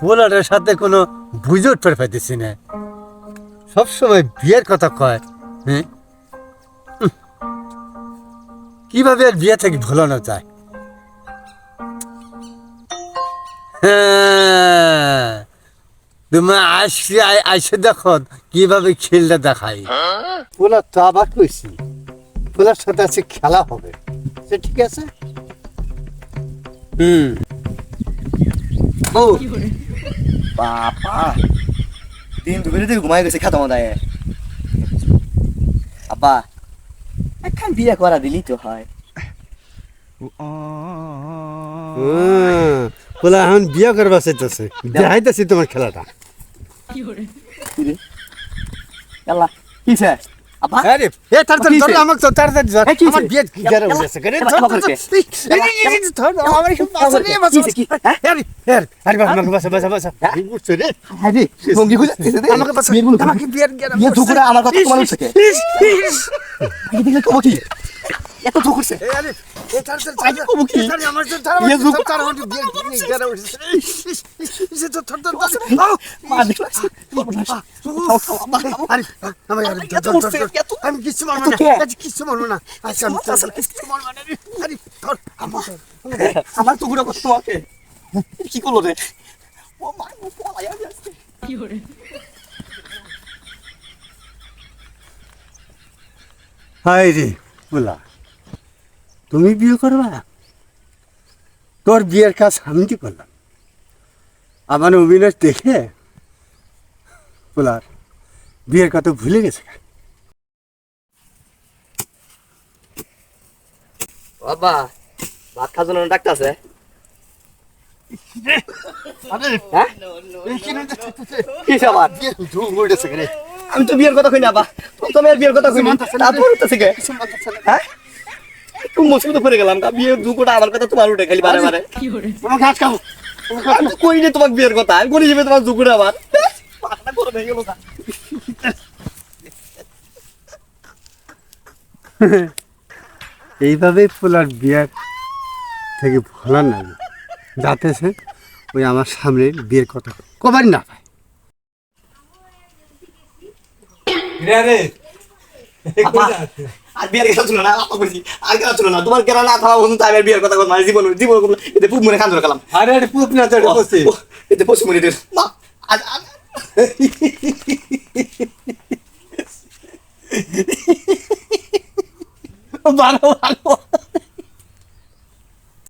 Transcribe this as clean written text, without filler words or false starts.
পোলারের সাথে কোনো বুঝট পেরে পাইতেছি না, সবসময় বিয়ের কথা কয়। হ্যাঁ, কিভাবে আর বিয়ে থেকে ভোলানো যায়? হ্যাঁ, তুমি আইসে দেখো কিভাবে খেলটা দেখাই। পোলার তো আবার কইছি, পোলার সাথে আছে খেলা হবে, সে ঠিক আছে। ও বাবা, দিন দুপুরে থেকে ঘুমাই গেছে খাতা মাথায়। আব্বা একখান বিয়ে করা দিলি তো হয়। পোলা এখন বিয়ে করবা চাইতেছে, দেখাইতেছি তোমার খেলাটা। আল্লাহ কিসে আব্বা? আরে এ তার তার ধর আমাকে তো তার তার আমার বিয়ে গেরে উঠেছে করে ধর আমার কি পাশে নিয়ে বসে কি? আরে আরে আমাকে বসে বসে বসে এই উঠছে রে। আরে ভঙ্গি খুঁজে আমাকে বসে আমাকে বিয়ের গেরে বিয়ে দুপুরে আমার কথা তোমার উঠছে কে? আমি দেখলে কম কি এত তো করছে। আরে এ তার তার আমার তো তার আমার বিয়ে গেরে উঠেছে। সে তো থর থর মা দেখলা আরে আমার আমি কিছু মারবো না, কিছু মারবো না। আচ্ছা আমি কিছু মারবো না। আরে ধর আমার তো গুড়া করতে হবে। কি করলো রে? ও মা ও পলায়া যাচ্ছে। কি করে? হাই রে বলা, তুমি বিয়ে করবা? তোর বিয়ের কাজ আমি কি করলাম? আমার অভিনয় দেখে বলার বিয়ের কথা ভুলে গেছে। বাবা ভাত খাওয়ার জন্য ডাকতেছে। আমি তো বিয়ের কথা কই না বা তুমি বিয়ের কথা কই না তারপর হচ্ছে কে? হ্যাঁ একটু মুশকিল পড়ে গেলাম কা বিয়ের দুকোটা আমার কথা তোমার উঠে খালি বারে বারে তোমার ঘাস খাবো আমি তো কই না তোমার বিয়ের কথা আমি কোন যাবে তোমার দুকোটা আবার পাতলা করে হয়ে গেল না। এইভাবে পোলার বিয়ের থেকে ভোলা না যাতেছে ওই আমার সামনে বিয়ের কথা কবার না পায়। আর বিয়ের কথা শুনো না বলছি আর কথা শুনো না তোমার কেন না থাকা পর্যন্ত আমি বিয়ের কথা মানে জীবন জীবন এতে পুপ মনে খান ধরে গেলাম। আরে আরে পুপ না চড়ে বসে এতে পশু মনে দের মা আজ ভালো ভালো